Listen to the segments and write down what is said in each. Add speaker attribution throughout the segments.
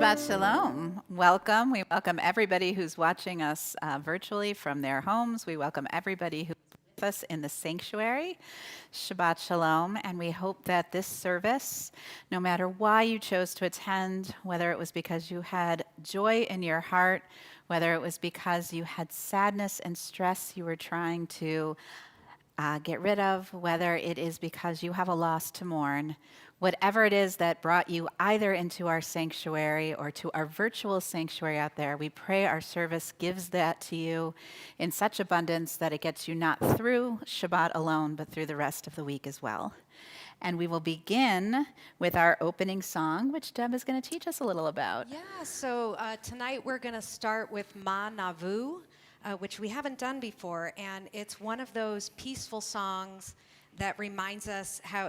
Speaker 1: Shabbat Shalom. Welcome. We welcome everybody who's watching us virtually from their homes. We welcome everybody who's with us in the sanctuary. Shabbat Shalom. And we hope that this service, no matter why you chose to attend, whether it was because you had joy in your heart, whether it was because you had sadness and stress you were trying to get rid of, whether it is because you have a loss to mourn, whatever it is that brought you either into our sanctuary or to our virtual sanctuary out there, we pray our service gives that to you in such abundance that it gets you not through Shabbat alone, but through the rest of the week as well. And we will begin with our opening song, which Deb is going to teach us a little about.
Speaker 2: Yeah, so tonight we're going to start with Ma Navu, which we haven't done before, and it's one of those peaceful songs that reminds us how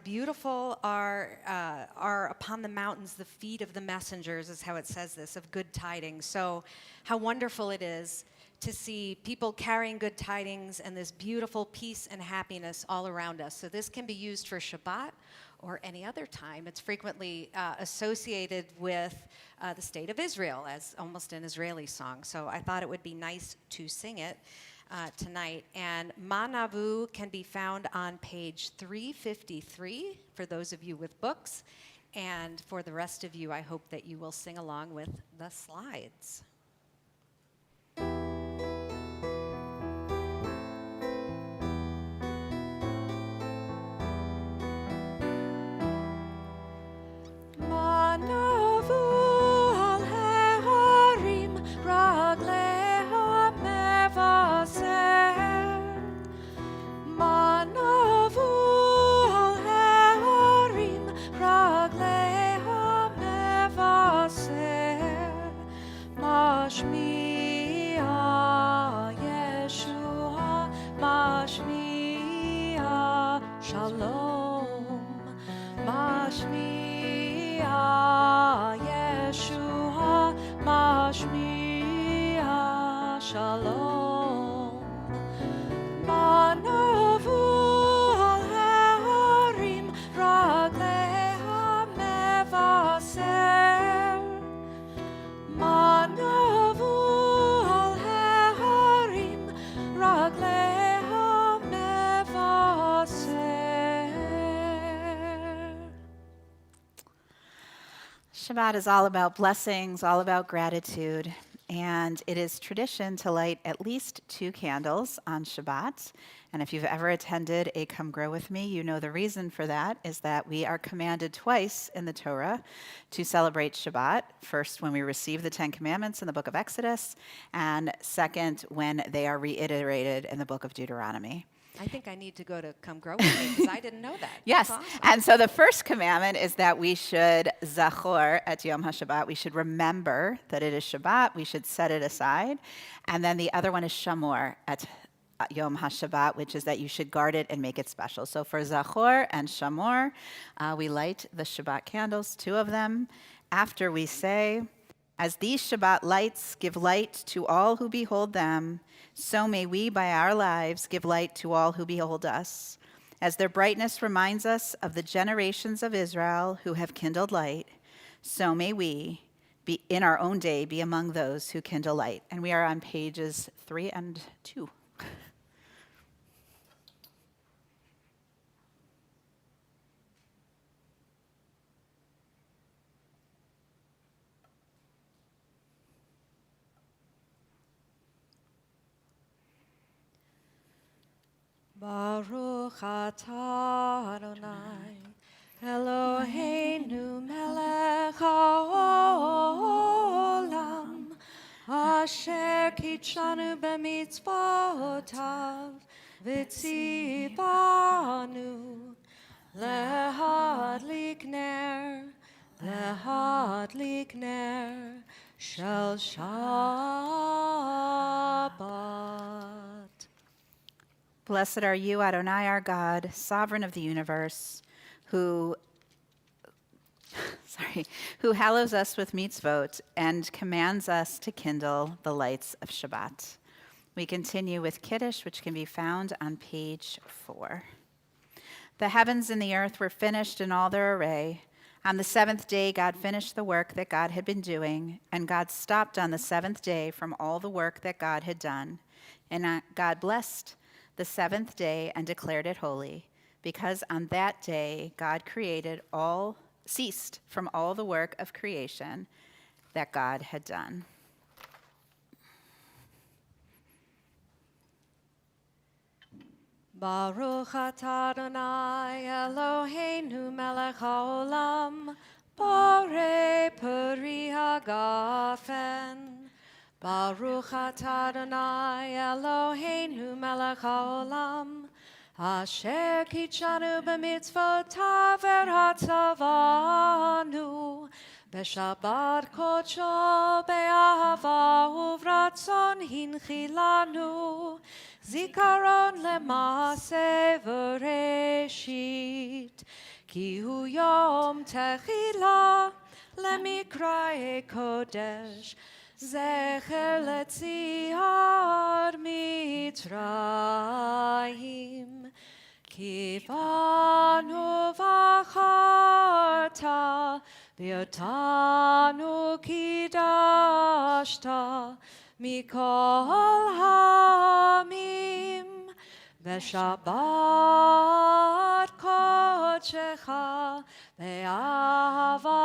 Speaker 2: beautiful are upon the mountains the feet of the messengers, is how it says this, of good tidings. So how wonderful it is to see people carrying good tidings and this beautiful peace and happiness all around us. So this can be used for Shabbat or any other time. It's frequently associated with the state of Israel as almost an Israeli song. So I thought it would be nice to sing it tonight. And Ma Navu can be found on page 353 for those of you with books. And for the rest of you, I hope that you will sing along with the slides.
Speaker 1: Shabbat is all about blessings, all about gratitude, and it is tradition to light at least 2 candles on Shabbat. And if you've ever attended a Come Grow With Me, you know the reason for that is that we are commanded twice in the Torah to celebrate Shabbat. First, when we receive the 10 Commandments in the book of Exodus, and second, when they are reiterated in the book of Deuteronomy.
Speaker 2: I think I need to go to Come Grow With Me because I didn't know that.
Speaker 1: Yes,
Speaker 2: That's awesome.
Speaker 1: And so the first commandment is that we should zachor et Yom HaShabbat. We should remember that it is Shabbat. We should set it aside. And then the other one is shamor et Yom HaShabbat, which is that you should guard it and make it special. So for zachor and shamor, we light the Shabbat candles, 2 of them, after we say, "As these Shabbat lights give light to all who behold them, so may we by our lives give light to all who behold us. As their brightness reminds us of the generations of Israel who have kindled light, so may we be in our own day be among those who kindle light." And we are on pages 3 and 2.
Speaker 2: Baruch atah Adonai, Eloheinu melech haolam, asher kitshanu b'mitzvotav, v'tzivanu, lehadlik ner, shel Shabbat.
Speaker 1: Blessed are you, Adonai, our God, sovereign of the universe, who hallows us with mitzvot and commands us to kindle the lights of Shabbat. We continue with Kiddush, which can be found on page 4. The heavens and the earth were finished in all their array. On the seventh day, God finished the work that God had been doing, and God stopped on the seventh day from all the work that God had done. And God blessed the seventh day and declared it holy, because on that day God ceased from all the work of creation that God had done.
Speaker 2: Baruch atah Adonai Eloheinu melech haolam, borei peri hagafen. Baruch atah Adonai Eloheinu melech haolam, asher kitshanu b'mitzvotav v'hatzavanu, b'shabbat kodsho be'ahava uvratzon hinchilanu, zikaron lemase v'reshit, ki hu yom techila lemikrae kodesh, zecher letziar mitzrayim, ki banu v'acharta v'yotanu kidashta mikol hamim, v'shabbat kodshecha ve'ahava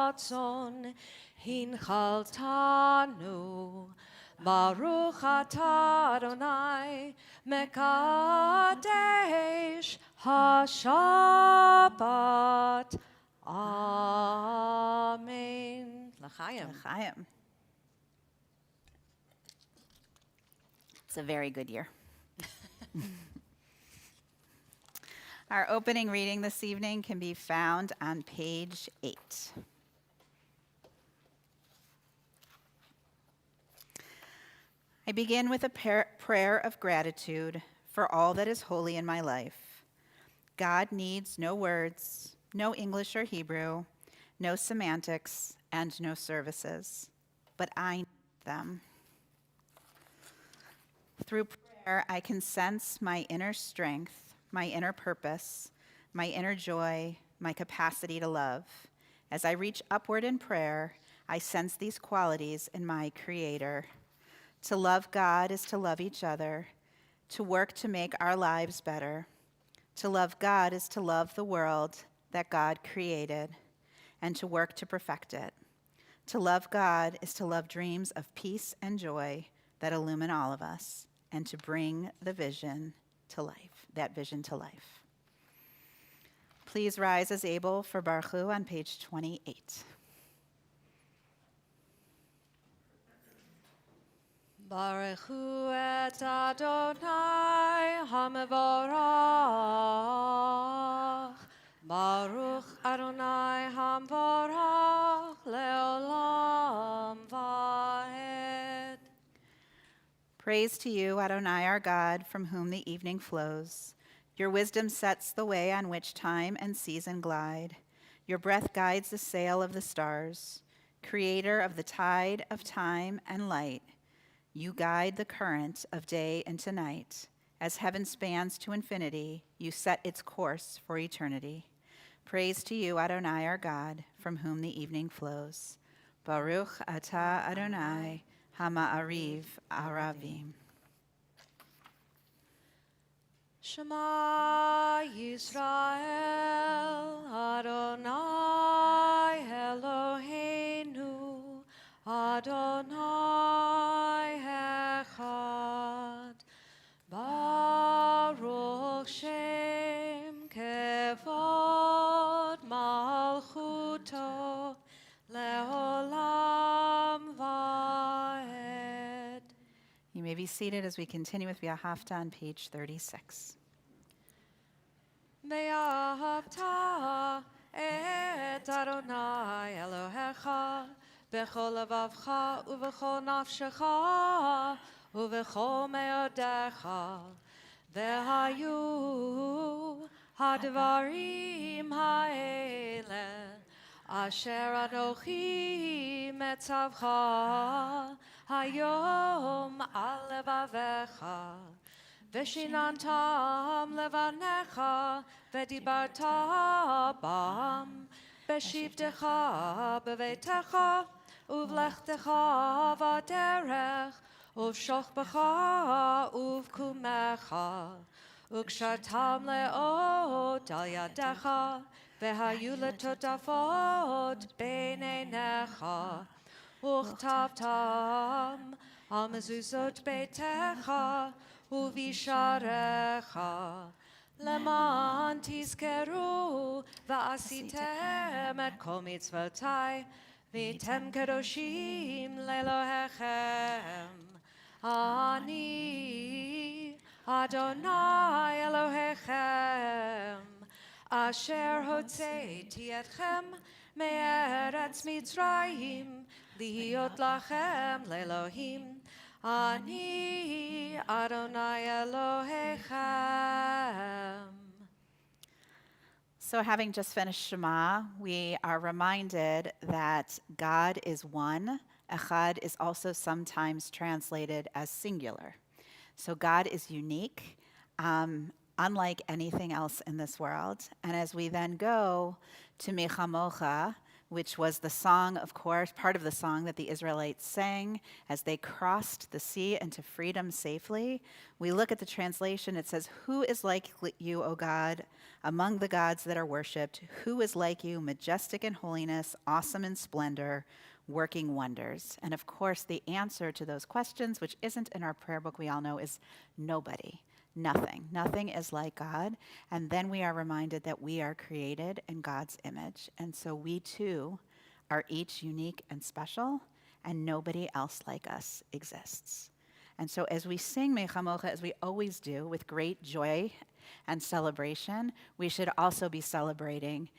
Speaker 2: uvratzon hinchaltanu. Baruch atah Adonai mekadesh haShabbat. Amen. L'chaim.
Speaker 1: L'chaim. It's a very good year. Our opening reading this evening can be found on page 8. I begin with a prayer of gratitude for all that is holy in my life. God needs no words, no English or Hebrew, no semantics, and no services, but I need them. Through prayer, I can sense my inner strength, my inner purpose, my inner joy, my capacity to love. As I reach upward in prayer, I sense these qualities in my Creator. To love God is to love each other, to work to make our lives better. To love God is to love the world that God created and to work to perfect it. To love God is to love dreams of peace and joy that illumine all of us and to bring the vision to life, that vision to life. Please rise as able for Baruch Hu on page 28.
Speaker 2: Baruch hu et Adonai HaMevorach, Baruch Adonai HaMevorach leolam vaed.
Speaker 1: Praise to you, Adonai, our God, from whom the evening flows. Your wisdom sets the way on which time and season glide. Your breath guides the sail of the stars. Creator of the tide of time and light, you guide the current of day into night. As heaven spans to infinity, you set its course for eternity. Praise to you, Adonai, our God, from whom the evening flows. Baruch atah Adonai, Hama'ariv Aravim.
Speaker 2: Shema Yisrael, Adonai Eloheinu, Adonai Echad, Baruch Shem Kevod Malchuto, Leolam Vaed.
Speaker 1: You may be seated as we continue with V'ahavta on page 36.
Speaker 2: Ve'ahavta et Adonai Elohecha b'chol levavcha u'v'chol nafshecha u'v'chol me'odecha ve'hayu hadvarim ha'ele asher anochi metzavcha hayom al levavecha Veshinantam levanecha v'dibarta בשבתך בביתך, ובלכתך בדרך, ובשוכבך ובקומך, וקשרתם לאות על ידך, והיו לטוטפות בין עיניך, וכתבתם על מזוזות ביתך ובישעריך, למען תזכרו ועשיתם את כל מצוותי, והייתם קדושים לאלוהיכם. אני אדוני אלוהיכם, אשר הוצאתי אתכם מארץ מצרים, להיות לכם לאלוהים. אני אדוני אלוהיכם.
Speaker 1: So, having just finished Shema, we are reminded that God is one. Echad is also sometimes translated as singular. So, God is unique, unlike anything else in this world. And as we then go to Mechamocha, which was the song, of course, part of the song that the Israelites sang as they crossed the sea into freedom safely, we look at the translation. It says, "Who is like you, O God, among the gods that are worshipped? Who is like you, majestic in holiness, awesome in splendor, working wonders?" And of course, the answer to those questions, which isn't in our prayer book, we all know, is nobody. Nothing. Nothing is like God. And then we are reminded that we are created in God's image. And so we too are each unique and special, and nobody else like us exists. And so as we sing Mechamocha, as we always do, with great joy and celebration, we should also be celebrating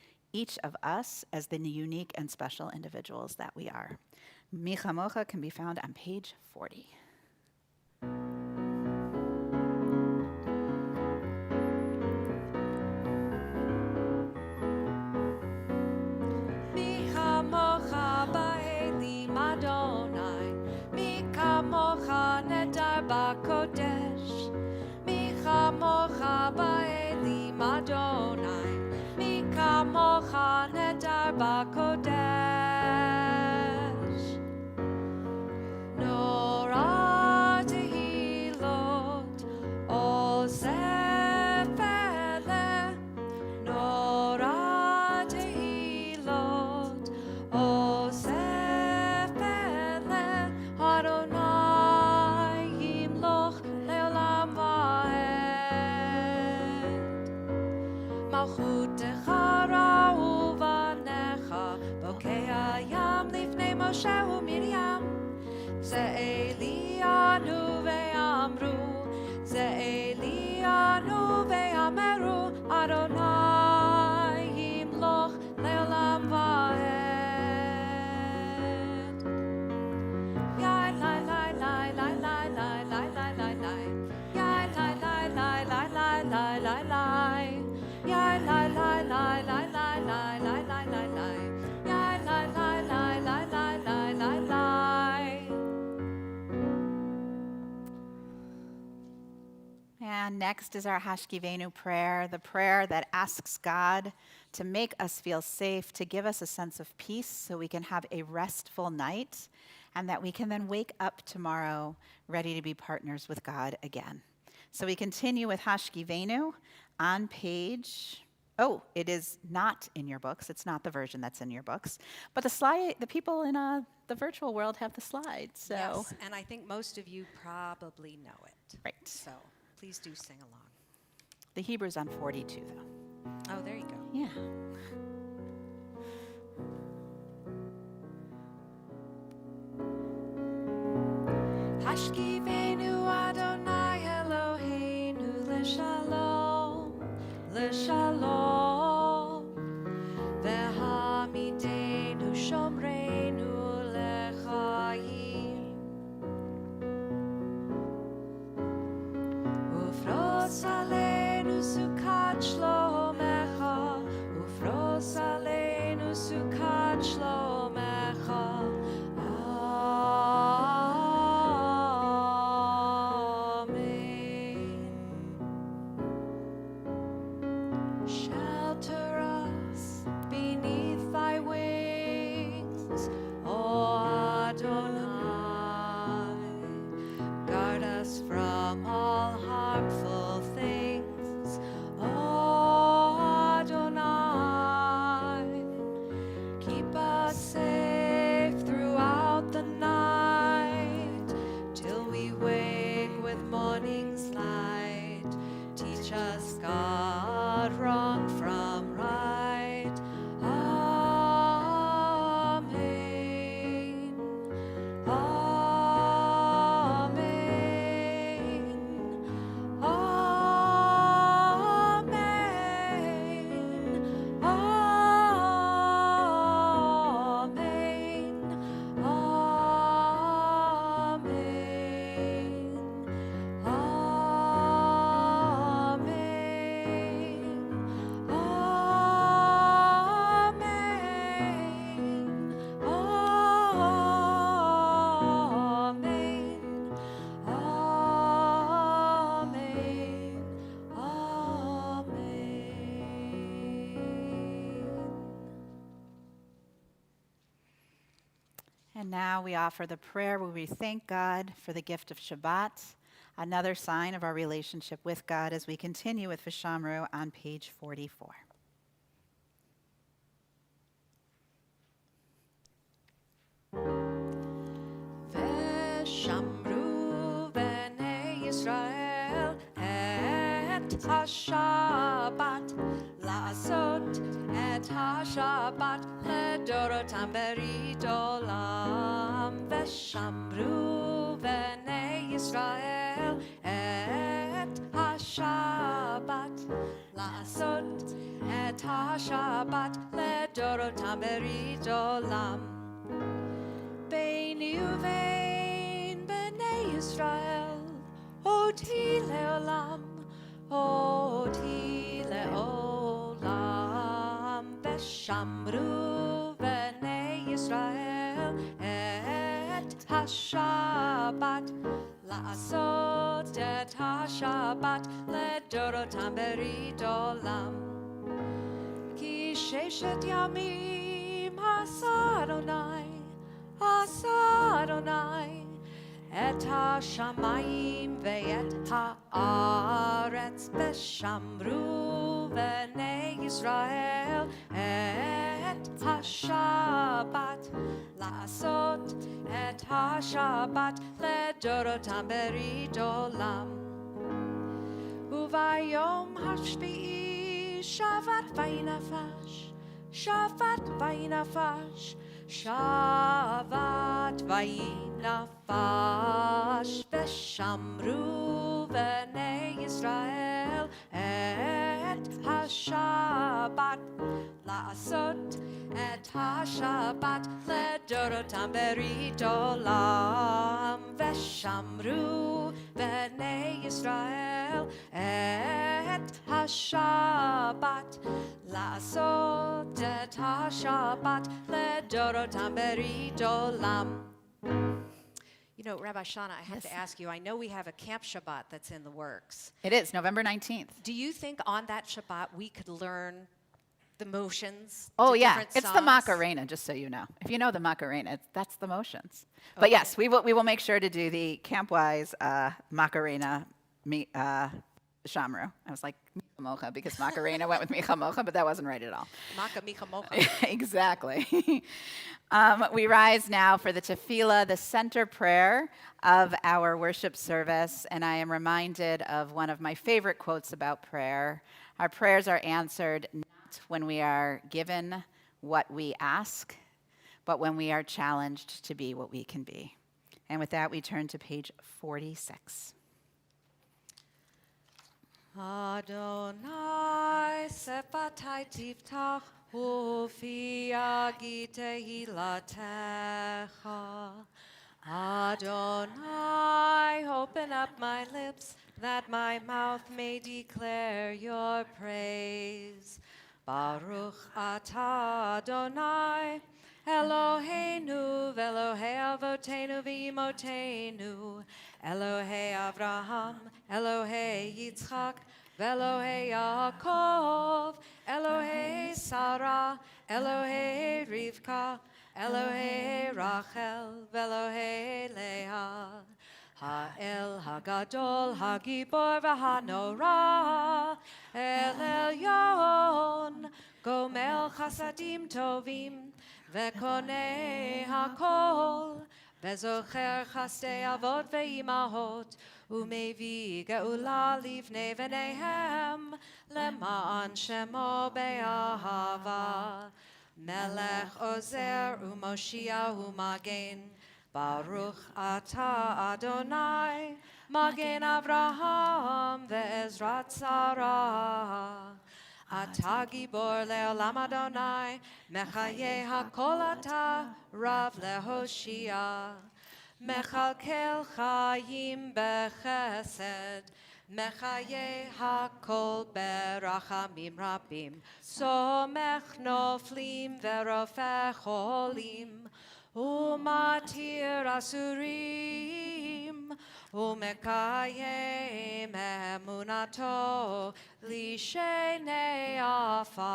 Speaker 1: each of us as the unique and special individuals that we are. Mechamocha can be found on page 40.
Speaker 2: בקודש, מי כמוך באלים אדוני, מי כמוך נדר בקודש. נורא תהילות אוסף אלה, נורא תהילות אוסף אלה, אדוני מלכותך ראו בניך, בוקע ים לפני משה ומרים. זה אלינו ואמרו, זה אלינו ואמרו, אדוני ימלוך לעולם ועד. יאי לי לי לי לי לי לי לי לי לי, יאי לי לי לי לי לי לי לי. Yeah, la la la la la la la la la la. Yeah, la la la la la la la la.
Speaker 1: And next is our Hashkivenu prayer, the prayer that asks God to make us feel safe, to give us a sense of peace so we can have a restful night, and that we can then wake up tomorrow ready to be partners with God again. So we continue with Hashkivenu on page, it is not in your books. It's not the version that's in your books. But the people in the virtual world have the slides. So.
Speaker 2: Yes, and I think most of you probably know it.
Speaker 1: Right.
Speaker 2: So please do sing along.
Speaker 1: The Hebrew's on 42, though.
Speaker 2: Oh, there you go.
Speaker 1: Yeah.
Speaker 2: Hashkivenu Adonai Eloheinu l'shalom, l'shalom, v'hamidenu shomreinu l'chaim, ufros aleinu sukat shlomecha, ufros aleinu sukat shlomecha. Shelter us beneath thy
Speaker 1: And now we offer the prayer where we thank God for the gift of Shabbat, another sign of our relationship with God as we continue with Vishamru on page 44.
Speaker 2: ושמרו בני ישראל את השבת, לעשות את השבת לדורותם ברית עולם. ושמרו בני ישראל את השבת, לעשות את השבת לדורותם ברית עולם. ביני ובין בני ישראל, אותי לעולם, אותי לעולם. ושמרו בני ישראל את השבת, לעשות את השבת לדורותם ברית עולם. כי ששת ימים עשה אדוני, עשה אדוני את השמיים ואת הארץ. ושמרו בני ישראל את השבת, לעשות את השבת לדורותם ברית עולם. וביום השביעי שבת וינפש, שבת וינפש, שבת וינפש. ושמרו בני ישראל את השבת, לעשות את השבת לדורותם ברית עולם. ושמרו בני ישראל את השבת, לעשות את השבת לדורותם ברית עולם. You know, Rabbi Shana, I have to ask you, I know we have a Camp Shabbat that's in the works.
Speaker 1: It is November 19th.
Speaker 2: Do you think on that Shabbat we could learn the motions?
Speaker 1: Oh,
Speaker 2: to
Speaker 1: yeah.
Speaker 2: different
Speaker 1: It's the
Speaker 2: songs?
Speaker 1: Macarena, just so you know. If you know the Macarena, that's the motions. But yes, we will make sure to do the camp-wise Macarena Shamru. I was like, Micha Mocha, because Macarena went with Micha Mocha, but that wasn't right at all.
Speaker 2: Maka Micha Mocha.
Speaker 1: Exactly. We rise now for the tefillah, the center prayer of our worship service, and I am reminded of one of my favorite quotes about prayer. Our prayers are answered not when we are given what we ask, but when we are challenged to be what we can be. And with that, we turn to page 46.
Speaker 2: Adonai sefatai tiftach ufi agi tehilatecha. Adonai, open up my lips that my mouth may declare your praise. Baruch atah Adonai, Eloheinu ve'Elohei avotenu v'imotenu, Elohei Avraham, Elohei Yitzchak, ve'Elohei Yaakov, Elohei Sarah, Elohei Rivka, Elohei Rachel, ve'Elohei Leah. Ha'el Hagadol, Hagibor v'Hanora, El Elyon, Gomel Chasadim Tovim, ve'Konei HaKol, ve'Zocher Chasdei Avot ve'Imahot, u'Mevi Geula Livnei v'Neihem, Le'ma'an Shemo be'ahava, Melech Ozer u'Moshiach u'Magen, Baruch atah Adonai, Magen Avraham ve'Ezrat Sarah. Atah Gibor le'olam Adonai, Mechaye hakol atah, Rav lehoshia. Mechalkel chayim bechesed, Mechaye hakol berachamim rabim. Somech noflim ve'rofeh cholim. Umatir asurim, umekayem emunato, lishenei afar,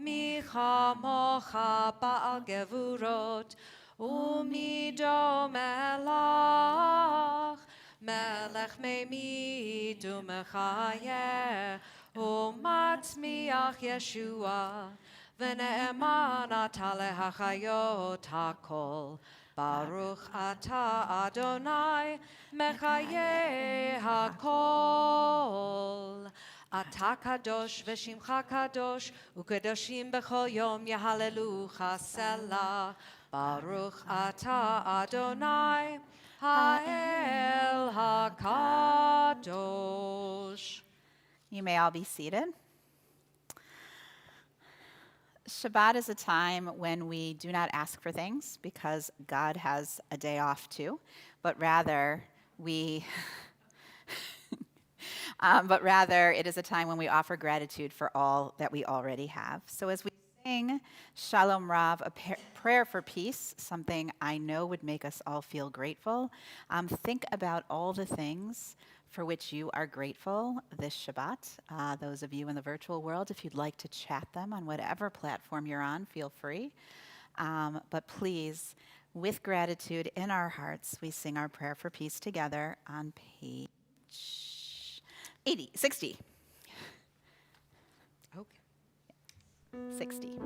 Speaker 2: michamo Melocha Baal Gevurot, Umido Melach, Melech Meimid Umechayeh, Umatzmiach Yeshua, V'ne'eman ata lehachayot hakol, Baruch ata Adonai, Mechaye hakol. Ata kadosh v'shimcha kadosh, u'kadoshim b'chol yom yahalelucha selah. Baruch ata Adonai, ha'el hakadosh.
Speaker 1: You may all be seated. Shabbat is a time when we do not ask for things because God has a day off too, but rather it is a time when we offer gratitude for all that we already have. So as we sing Shalom Rav, a prayer for peace, something I know would make us all feel grateful, think about all the things for which you are grateful this Shabbat. Those of you in the virtual world, if you'd like to chat them on whatever platform you're on, feel free. But please, with gratitude in our hearts, we sing our prayer for peace together on page 60.
Speaker 2: Okay.
Speaker 1: 60.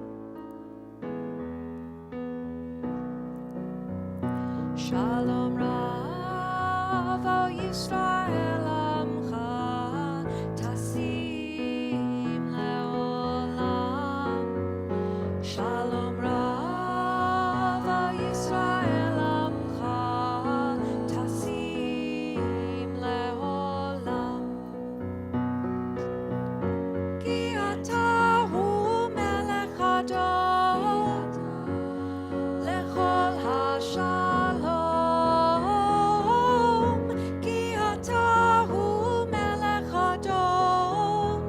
Speaker 2: Shalom Rav, O Yisrael Amcha, Tasim Leolam. Shalom Rav, O Yisrael Amcha, Tasim Leolam. Ki ata hu melech hadod, lechol hashalom. Ki ata hu melech hadod,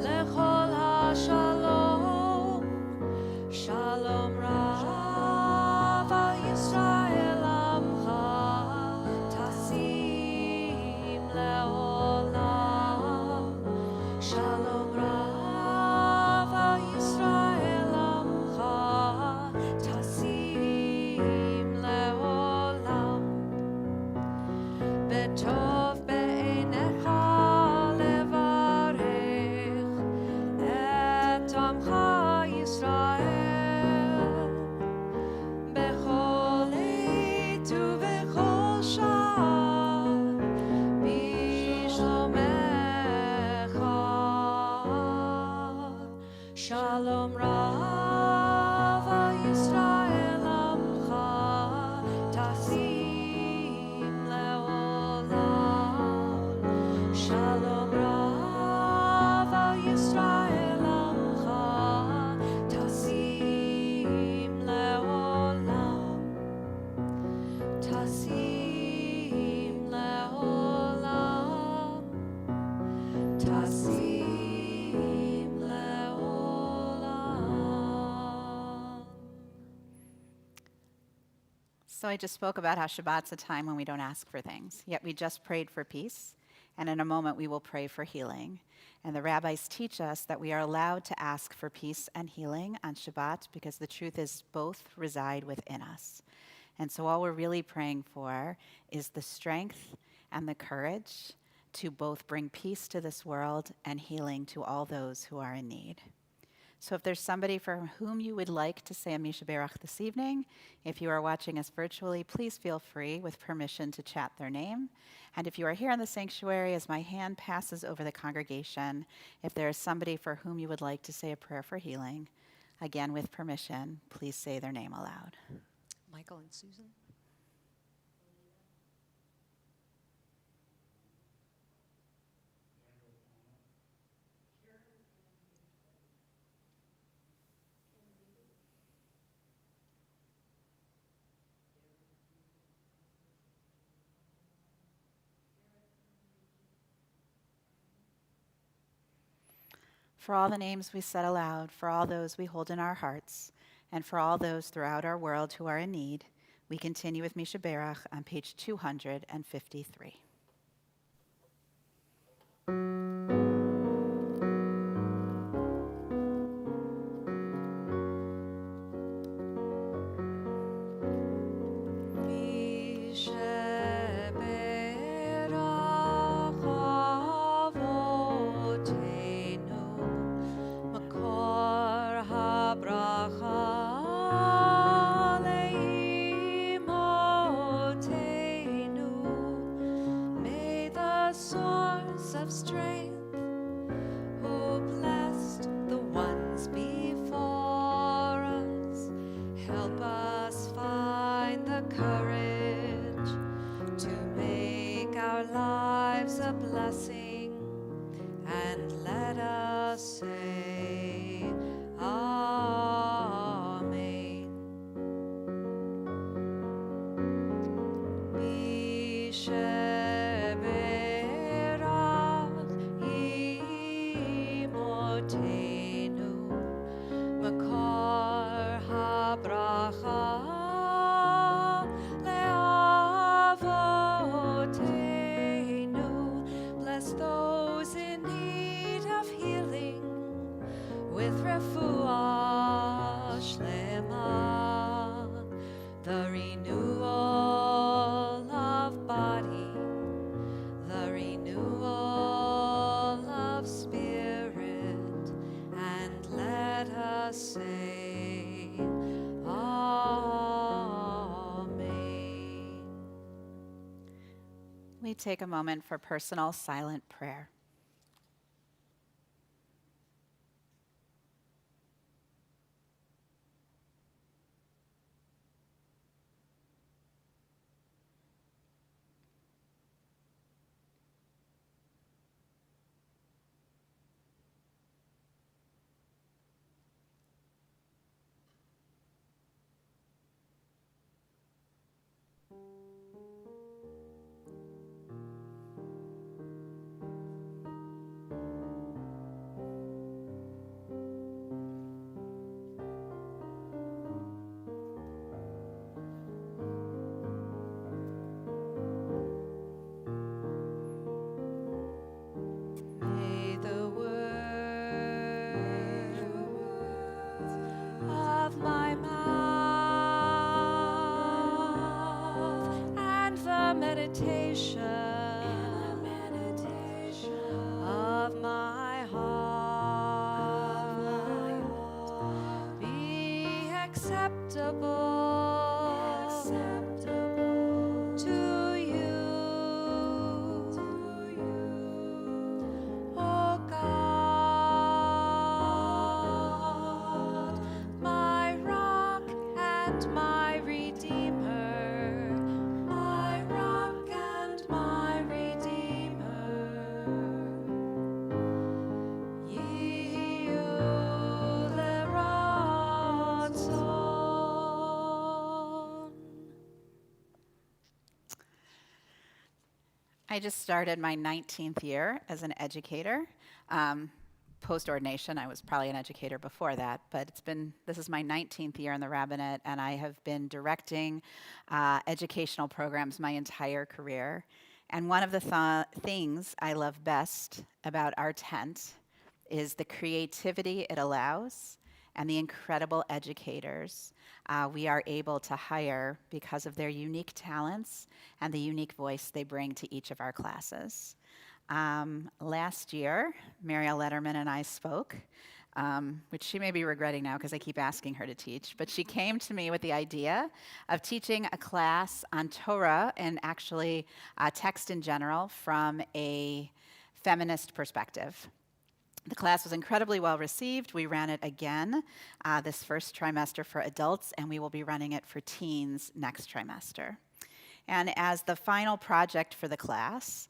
Speaker 2: lechol hashalom. Shalom Rav al Yisrael Amcha, Tasim Leolam. Shalom Rav al Yisrael Amcha, Tasim Leolam. Betov be'einecha levarech et amcha Yisrael, bechol עת ובכל שעה, בשלומך. Shalom Rav al Yisrael Amcha, Tasim Leolam. Shalom Rav al Yisrael Amcha, Tasim Leolam. Tasim Leolam. Tasim Leolam.
Speaker 1: So I just spoke about how Shabbat's a time when we don't ask for things, yet we just prayed for peace, and in a moment we will pray for healing. And the rabbis teach us that we are allowed to ask for peace and healing on Shabbat because the truth is both reside within us. And so all we're really praying for is the strength and the courage to both bring peace to this world and healing to all those who are in need. So if there's somebody for whom you would like to say a Misha Berach this evening, if you are watching us virtually, please feel free with permission to chat their name. And if you are here in the sanctuary, as my hand passes over the congregation, if there is somebody for whom you would like to say a prayer for healing, again with permission, please say their name aloud.
Speaker 2: Michael and Susan.
Speaker 1: For all the names we said aloud, for all those we hold in our hearts, and for all those throughout our world who are in need, we continue with Misha Berach on page 253.
Speaker 3: with refuah shlema, the renewal of body, the renewal of spirit, and let us say, Amen.
Speaker 1: We take a moment for personal silent prayer.
Speaker 3: May the words of my mouth and the meditation of my heart be acceptable to you, O God, my rock and my redeemer, my rock and my redeemer. Yiule ratzon.
Speaker 1: I just started my 19th year as an educator. Post-ordination, I was probably an educator before that, but this is my 19th year in the rabbinate, and I have been directing educational programs my entire career. And one of the things I love best about our tent is the creativity it allows and the incredible educators we are able to hire because of their unique talents and the unique voice they bring to each of our classes. Last year, Mariel Letterman and I spoke, which she may be regretting now because I keep asking her to teach, but she came to me with the idea of teaching a class on Torah and actually text in general from a feminist perspective. The class was incredibly well received. We ran it again this first trimester for adults, and we will be running it for teens next trimester. And as the final project for the class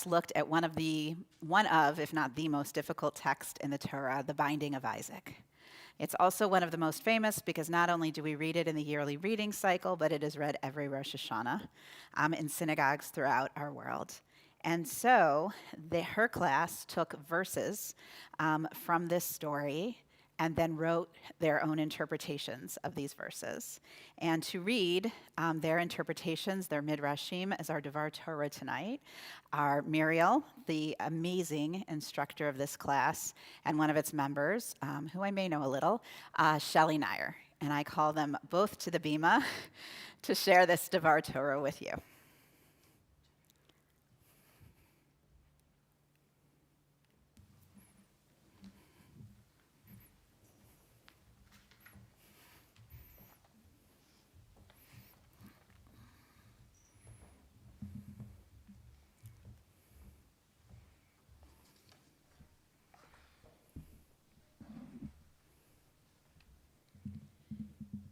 Speaker 1: looked at one of, if not the most difficult text in the Torah, the binding of Isaac. It's also one of the most famous because not only do we read it in the yearly reading cycle, but it is read every Rosh Hashanah in synagogues throughout our world. And so her class took verses from this story and then wrote their own interpretations of these verses. And to read their interpretations, their midrashim, as our Devar Torah tonight, are Muriel, the amazing instructor of this class, and one of its members, who I may know a little, Shelley Nair. And I call them both to the bima to share this Devar Torah with you.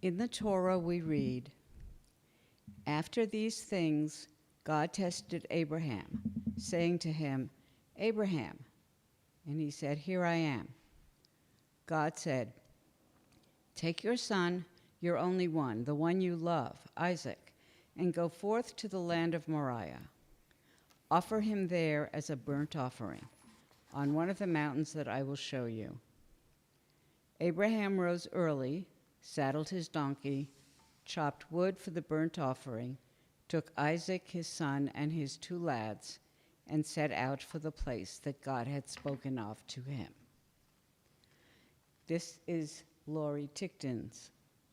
Speaker 4: In the Torah we read, "After these things God tested Abraham, saying to him, 'Abraham,' and he said, 'Here I am.' God said, 'Take your son, your only one, the one you love, Isaac, and go forth to the land of Moriah. Offer him there as a burnt offering on one of the mountains that I will show you.' Abraham rose early, saddled his donkey, chopped wood for the burnt offering, took Isaac his son and his 2 lads, and set out for the place that God had spoken of to him. This is Laurie Tickton's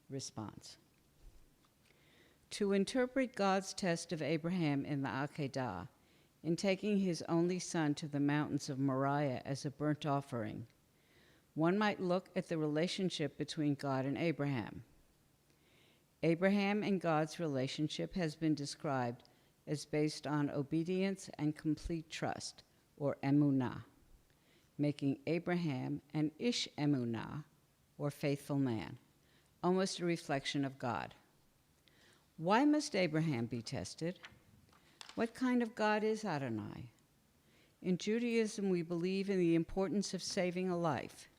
Speaker 4: response. To interpret God's test of Abraham in the Akedah, in taking his only son to the mountains of Moriah as a burnt offering, one might look at the relationship between God and Abraham. Abraham and God's relationship has been described as based on obedience and complete trust, or emunah, making Abraham an ish emunah, or faithful man, almost a reflection of God. Why must Abraham be tested? What kind of God is Adonai? In Judaism, we believe in the importance of saving a life,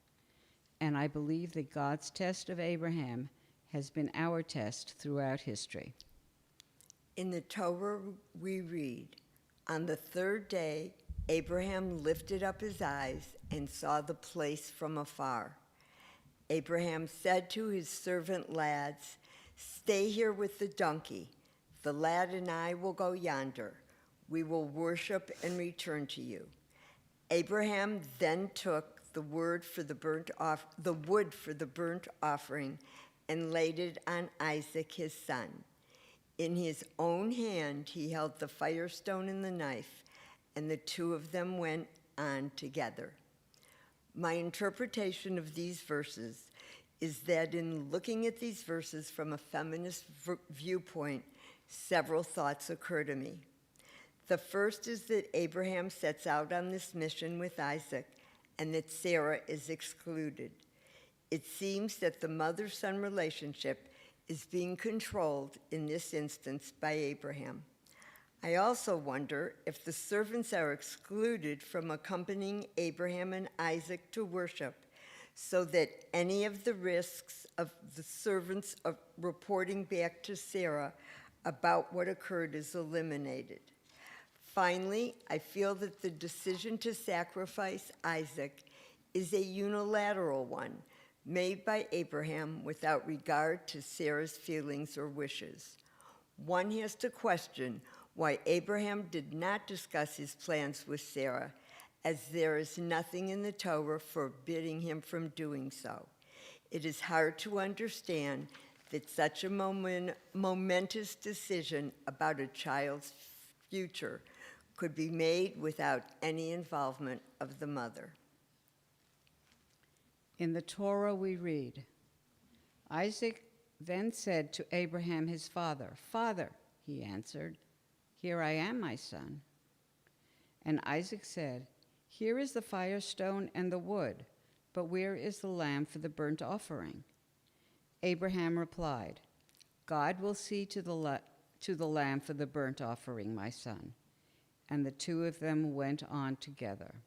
Speaker 4: and I believe that God's test of Abraham has been our test throughout history.
Speaker 5: In the Torah we read, on the third day, Abraham lifted up his eyes and saw the place from afar. Abraham said to his servant lads, "Stay here with the donkey. The lad and I will go yonder. We will worship and return to you." Abraham then took the wood for the burnt offering and laid it on Isaac his son. In his own hand he held the firestone and the knife, and the two of them went on together. My interpretation of these verses is that in looking at these verses from a feminist viewpoint, several thoughts occur to me. The first is that Abraham sets out on this mission with Isaac and that Sarah is excluded. It seems that the mother-son relationship is being controlled in this instance by Abraham. I also wonder if the servants are excluded from accompanying Abraham and Isaac to worship, so that any of the risks of the servants of reporting back to Sarah about what occurred is eliminated. Finally, I feel that the decision to sacrifice Isaac is a unilateral one, made by Abraham without regard to Sarah's feelings or wishes. One has to question why Abraham did not discuss his plans with Sarah, as there is nothing in the Torah forbidding him from doing so. It is hard to understand that such a momentous decision about a child's future could be made without any involvement of the mother.
Speaker 4: In the Torah we read, Isaac then said to Abraham his father, "Father," he answered, "Here I am, my son." And Isaac said, "Here is the firestone and the wood, but where is the lamb for the burnt offering?" Abraham replied, "God will see to the lamb for the burnt offering, my son." And the two of them went on together.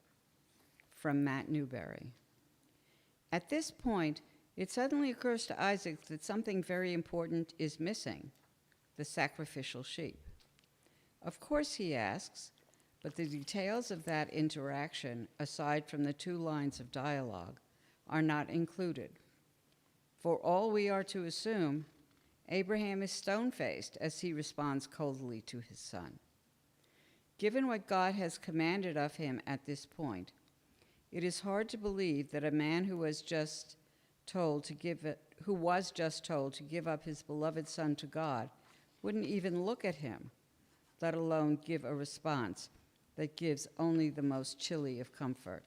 Speaker 4: From Matt Newberry. At this point, it suddenly occurs to Isaac that something very important is missing, the sacrificial sheep. Of course, he asks, but the details of that interaction, aside from the 2 lines of dialogue, are not included. For all we are to assume, Abraham is stone-faced as he responds coldly to his son. Given what God has commanded of him at this point, it is hard to believe that a man who was just told to give up his beloved son to God wouldn't even look at him, let alone give a response that gives only the most chilly of comfort.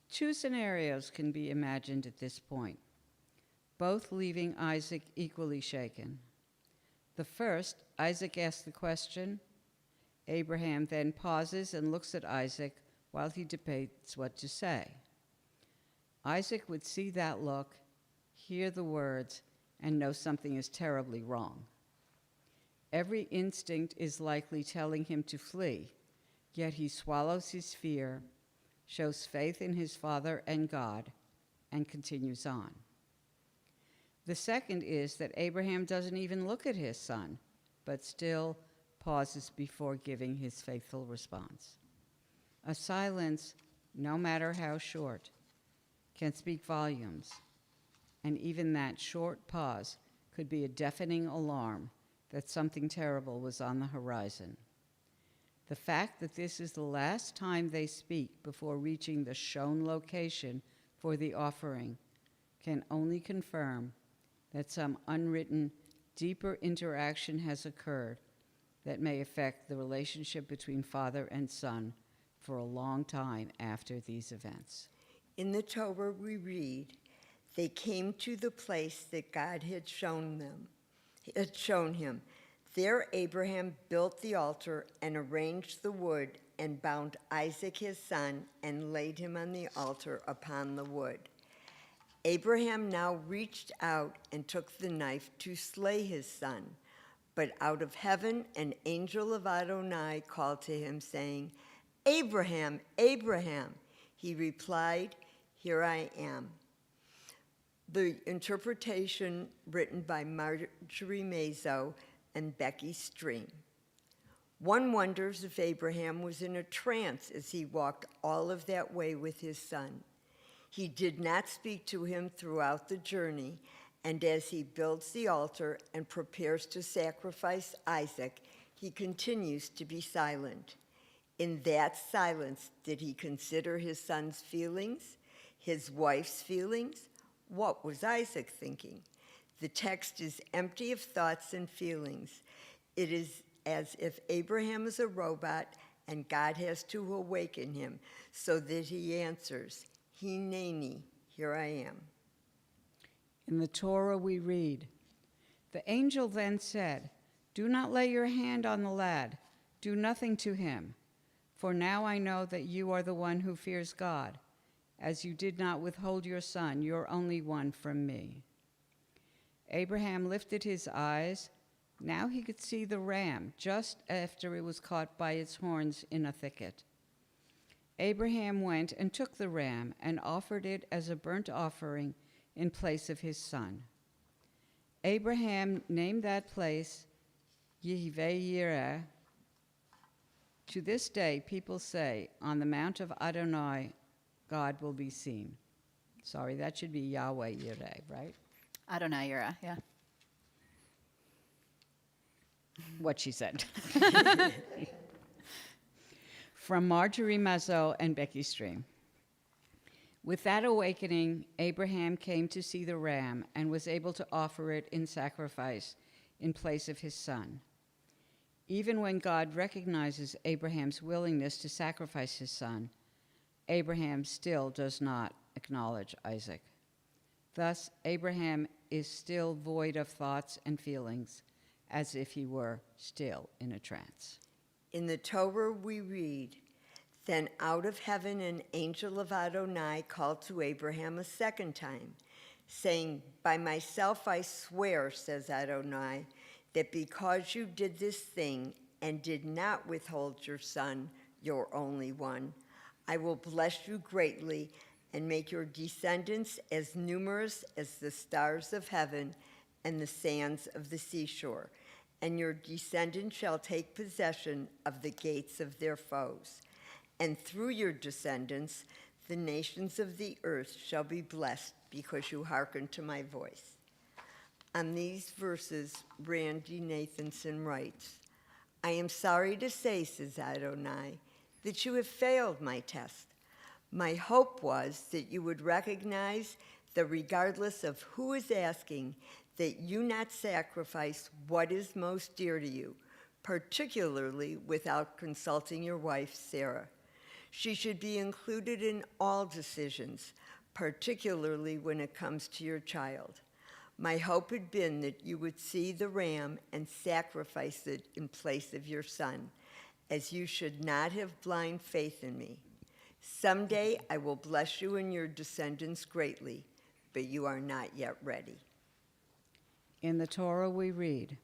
Speaker 4: 2 scenarios can be imagined at this point, both leaving Isaac equally shaken. The first, Isaac asks the question. Abraham then pauses and looks at Isaac while he debates what to say. Isaac would see that look, hear the words, and know something is terribly wrong. Every instinct is likely telling him to flee, yet he swallows his fear, shows faith in his father and God, and continues on. The second is that Abraham doesn't even look at his son, but still pauses before giving his faithful response. A silence, no matter how short, can speak volumes, and even that short pause could be a deafening alarm that something terrible was on the horizon. The fact that this is the last time they speak before reaching the shown location for the offering can only confirm that some unwritten, deeper interaction has occurred that may affect the relationship between father and son for a long time after these events.
Speaker 5: In the Torah we read, they came to the place that God had shown him. There Abraham built the altar and arranged the wood and bound Isaac his son and laid him on the altar upon the wood. Abraham now reached out and took the knife to slay his son. But out of heaven an angel of Adonai called to him, saying, Abraham, Abraham. He replied, Here I am. The interpretation written by Marjorie Mazo and Becky Stream. One wonders if Abraham was in a trance as he walked all of that way with his son. He did not speak to him throughout the journey, and as he builds the altar and prepares to sacrifice Isaac, he continues to be silent. In that silence, did he consider his son's feelings, his wife's feelings? What was Isaac thinking? The text is empty of thoughts and feelings. It is as if Abraham is a robot and God has to awaken him so that he answers, Hineni, here I am.
Speaker 4: In the Torah we read, the angel then said, Do not lay your hand on the lad. Do nothing to him. For now I know that you are the one who fears God, as you did not withhold your son, your only one, from me. Abraham lifted his eyes. Now he could see the ram just after it was caught by its horns in a thicket. Abraham went and took the ram and offered it as a burnt offering in place of his son. Abraham named that place Yihveh-Yireh. To this day, people say, on the Mount of Adonai, God will be seen. Sorry, that should be Yahweh Yireh, right?
Speaker 1: Adonai Yireh, yeah.
Speaker 4: What she said. From Marjorie Mazo and Becky Stream. With that awakening, Abraham came to see the ram and was able to offer it in sacrifice in place of his son. Even when God recognizes Abraham's willingness to sacrifice his son, Abraham still does not acknowledge Isaac. Thus, Abraham is still void of thoughts and feelings, as if he were still in a trance.
Speaker 5: In the Torah we read, Then out of heaven an angel of Adonai called to Abraham a second time, saying, By myself I swear, says Adonai, that because you did this thing and did not withhold your son, your only one, I will bless you greatly and make your descendants as numerous as the stars of heaven and the sands of the seashore, and your descendants shall take possession of the gates of their foes. And through your descendants, the nations of the earth shall be blessed because you hearken to my voice. On these verses, Randy Nathanson writes, I am sorry to say, says Adonai, that you have failed my test. My hope was that you would recognize that regardless of who is asking, that you not sacrifice what is most dear to you, particularly without consulting your wife, Sarah. She should be included in all decisions, particularly when it comes to your child. My hope had been that you would see the ram and sacrifice it in place of your son, as you should not have blind faith in me. Someday I will bless you and your descendants greatly, but you are not yet ready.
Speaker 4: In the Torah we read,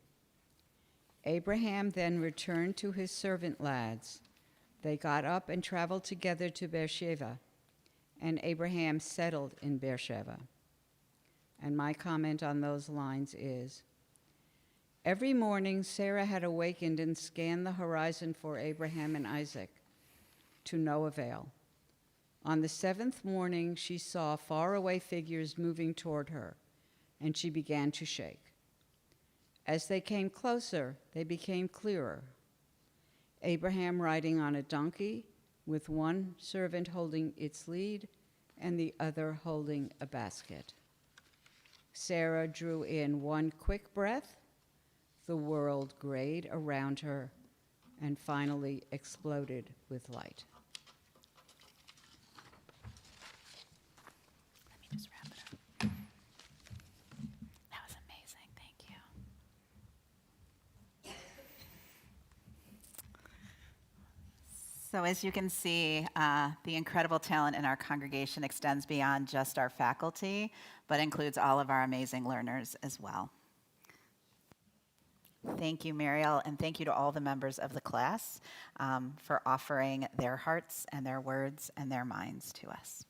Speaker 4: Abraham then returned to his servant lads. They got up and traveled together to Beersheba, and Abraham settled in Beersheba. And my comment on those lines is, every morning Sarah had awakened and scanned the horizon for Abraham and Isaac, to no avail. On the seventh morning, she saw faraway figures moving toward her, and she began to shake. As they came closer, they became clearer. Abraham riding on a donkey, with one servant holding its lead, and the other holding a basket. Sarah drew in one quick breath. The world grayed around her and finally exploded with light.
Speaker 1: Let me just wrap it up. That was amazing. Thank you. So as you can see, the incredible talent in our congregation extends beyond just our faculty, but includes all of our amazing learners as well. Thank you, Muriel, and thank you to all the members of the class for offering their hearts and their words and their minds to us.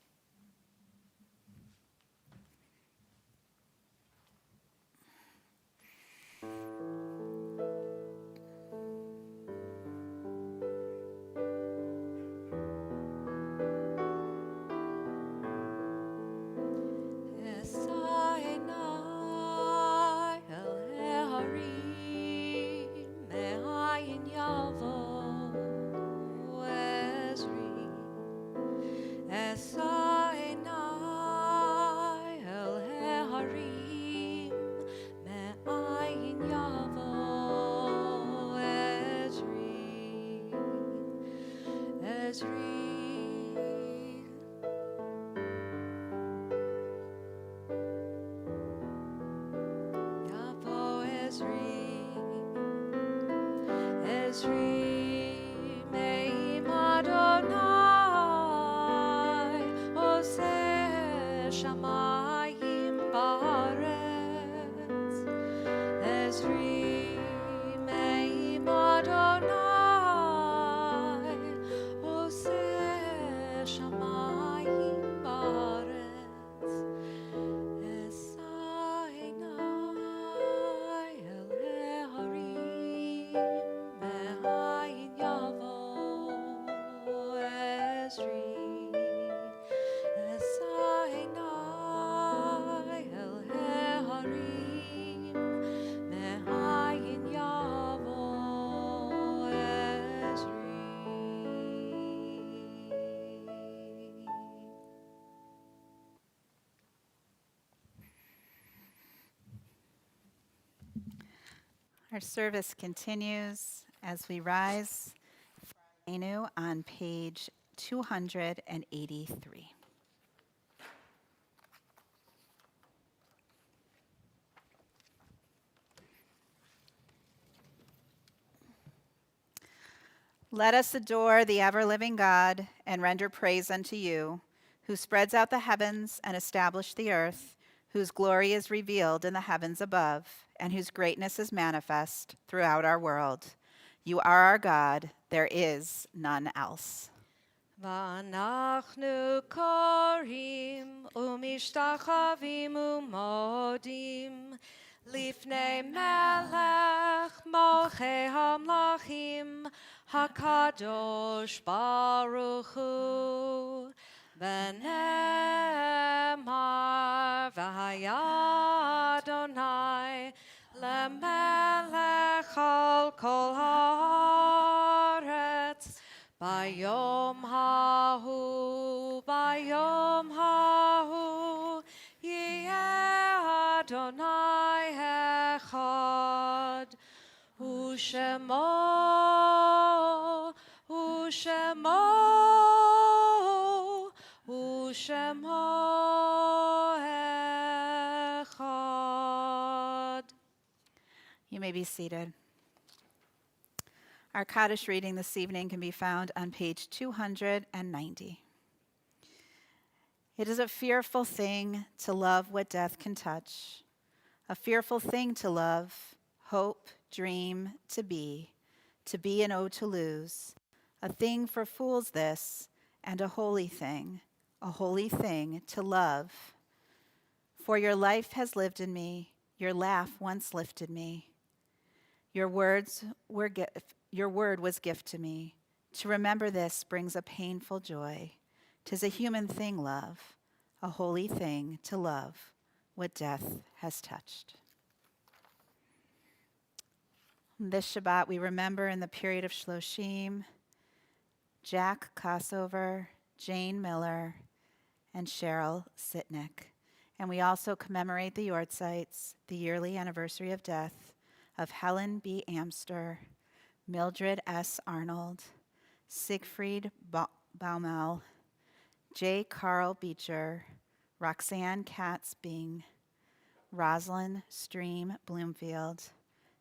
Speaker 1: Our service continues as we rise for our menu on page 283. Let us adore the ever-living God and render praise unto you, who spreads out the heavens and established the earth, whose glory is revealed in the heavens above, and whose greatness is manifest throughout our world. You are our God, there is none else.
Speaker 3: ואנחנו קוראים ומשתחווים ומודים לפני מלך מלכי המלכים הקדוש ברוך הוא ונאמר והיה אדוני למלך על כל הארץ ביום ההוא יהיה אדוני אחד ושמו אחד.
Speaker 1: You may be seated. Our Kaddish reading this evening can be found on page 290. It is a fearful thing to love what death can touch, a fearful thing to love, hope, dream, to be and oh to lose, a thing for fools this, and a holy thing to love. For your life has lived in me, your laugh once lifted me. Your word was gift to me. To remember this brings a painful joy. 'Tis a human thing, love, a holy thing to love what death has touched. This Shabbat we remember in the period of Shloshim, Jack Kossover, Jane Miller, and Cheryl Sitnick. And we also commemorate the Yortzites, the yearly anniversary of death of Helen B. Amster, Mildred S. Arnold, Siegfried Baumel, J. Carl Beecher, Roxanne Katz Bing, Rosalind Stream Bloomfield,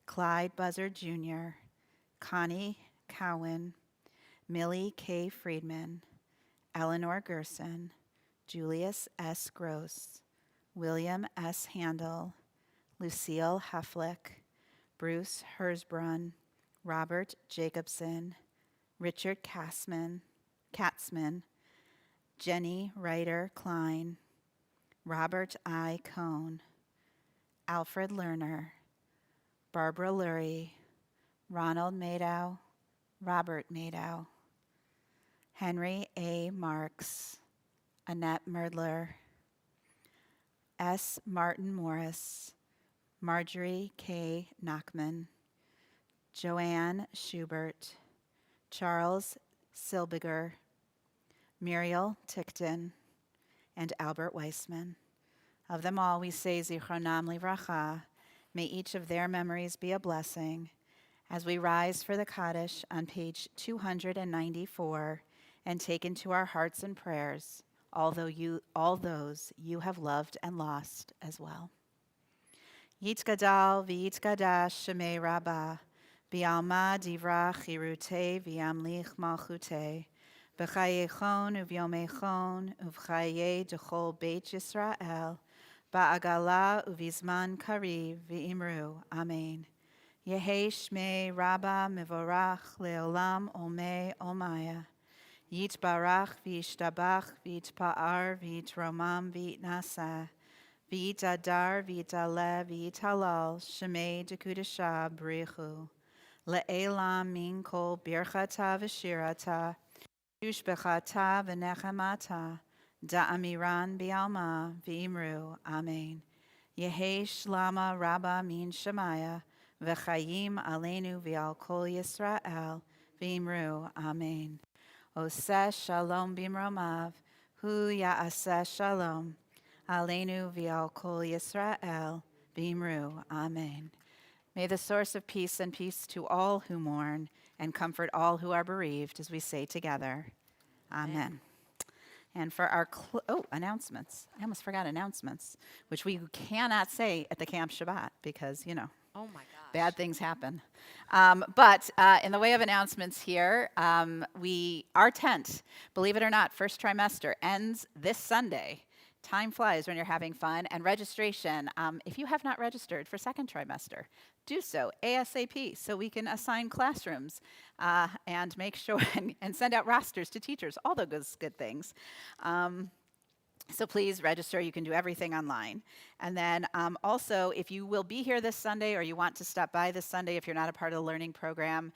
Speaker 1: Clyde Buzzard Jr., Connie Cowan, Millie K. Friedman, Eleanor Gerson, Julius S. Gross, William S. Handel, Lucille Hufflick, Bruce Hersbrunn, Robert Jacobson, Richard Katzman, Jenny Ryder Klein, Robert I. Cohn, Alfred Lerner, Barbara Lurie, Ronald Madow, Robert Madow, Henry A. Marks, Annette Merdler, S. Martin Morris, Marjorie K. Nachman, Joanne Schubert, Charles Silbiger, Muriel Tickton, and Albert Weissman. Of them all, we say Zichronam Livracha. May each of their memories be a blessing as we rise for the Kaddish on page 294 and take into our hearts and prayers all those you have loved and lost as well. Yitzgadal v'yitzgadash shemei rabbah, b'alma divra chirute v'yamlich malchute, b'chayechon uvyomechon uvchaye dechol beit Yisrael, ba'agala uvizman kariv v'imru. Amen. Yehi shmei rabbah mevorach leolam olmei olmaya. Yitbarach v'yishtabach v'yitpa'ar v'yitromam v'yitnasa. V'yitadar v'yitaleh v'yitalal shemei dekudasha b'richu. Le'elam min kol birchata v'shirata. Yushbechata v'nechamata. Da'amiran bi'alma v'imru. Amen. Yehi shlama rabba min shemaya. V'chayim aleinu v'al kol Yisrael. V'imru. Amen. Oseh shalom bimromav. Hu ya'aseh shalom. Aleinu v'al kol Yisrael, v'imru. Amen. May the source of peace and peace to all who mourn and comfort all who are bereaved as we say together. Amen. And for our announcements. I almost forgot announcements, which we cannot say at the Camp Shabbat because,
Speaker 2: Oh my gosh.
Speaker 1: bad things happen. But in the way of announcements here, our tent, believe it or not, first trimester ends this Sunday. Time flies when you're having fun. And registration, if you have not registered for second trimester, do so ASAP so we can assign classrooms and make sure and send out rosters to teachers, all those good things. So please register. You can do everything online. And then also, if you will be here this Sunday or you want to stop by this Sunday if you're not a part of the learning program,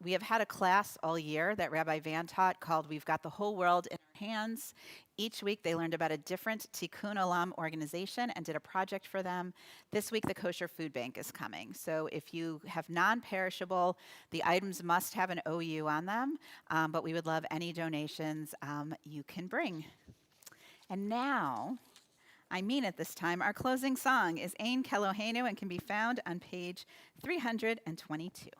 Speaker 1: we have had a class all year that Rabbi Van taught called We've Got the Whole World in Our Hands. Each week they learned about a different Tikkun Olam organization and did a project for them. This week the Kosher Food Bank is coming. So if you have non-perishable, the items must have an OU on them, but we would love any donations you can bring. And now, I mean it this time, our closing song is Ein Kelohenu and can be found on page 322.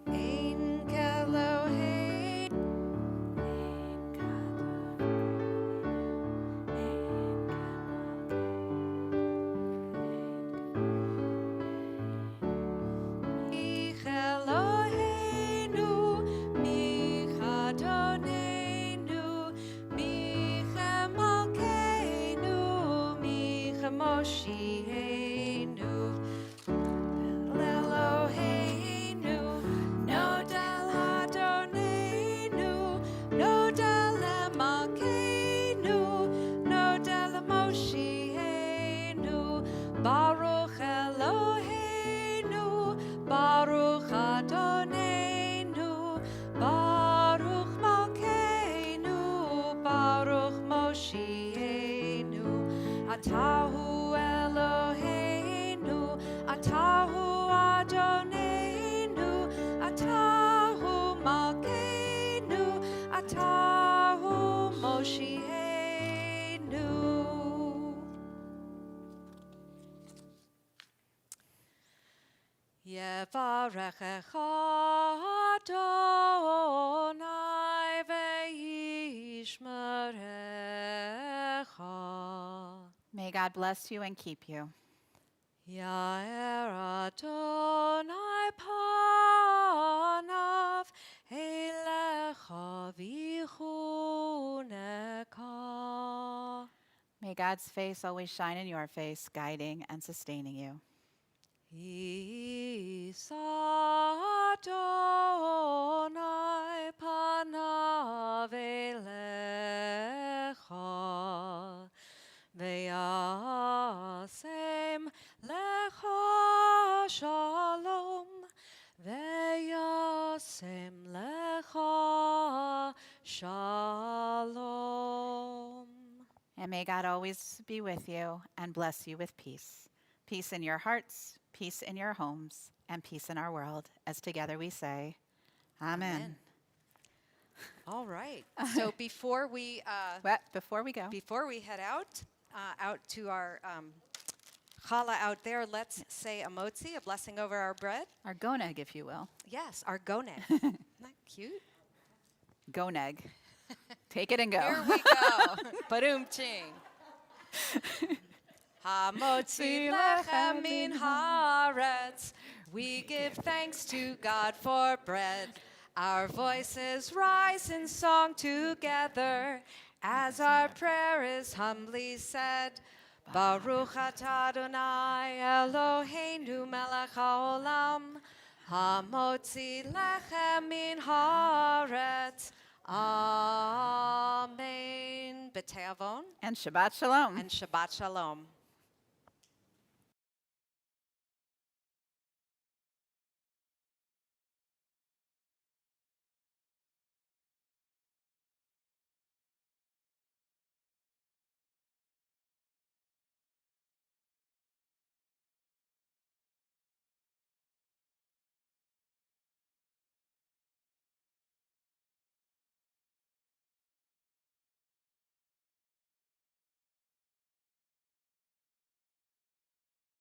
Speaker 2: Ein Kelohei, mich Eloheinu, mich Adonenu, mich Malkeinu, mich Moshienu. Eloheinu, Nodal Adonenu, Nodal Malkeinu, Nodal Moshienu, Baruch Eloheinu, Baruch Adonenu, Baruch Malkeinu, Baruch Moshienu, Atahu Eloheinu, Atahu Adonenu.
Speaker 3: Yivarechecha Adonai ve'yishmerecha.
Speaker 1: May God bless you and keep you.
Speaker 3: Yair Adonai panav elecha v'chuneka.
Speaker 1: May God's face always shine in your face, guiding and sustaining you.
Speaker 3: Yisa Adonai panav elecha ve'yasem lecha shalom ve'yasem lecha shalom.
Speaker 1: And may God always be with you and bless you with peace. Peace in your hearts, peace in your homes, and peace in our world. As together we say, Amen.
Speaker 2: Amen. All right. So before we
Speaker 1: But before we go,
Speaker 2: head out to our challah out there, let's say a motzi, a blessing over our bread.
Speaker 1: our goneg, if you will.
Speaker 2: Yes, our goneg. Isn't that cute?
Speaker 1: Goneg. Take it and go.
Speaker 2: Here we go. Badoom ching. Hamotzi lechem min haaretz. We give thanks to God for bread. Our voices rise in song together as our prayer is humbly said. Baruch atah Adonai Eloheinu melech haolam hamotzi lechem min haaretz. Amen. B'teavon
Speaker 1: And Shabbat Shalom.
Speaker 2: and Shabbat Shalom.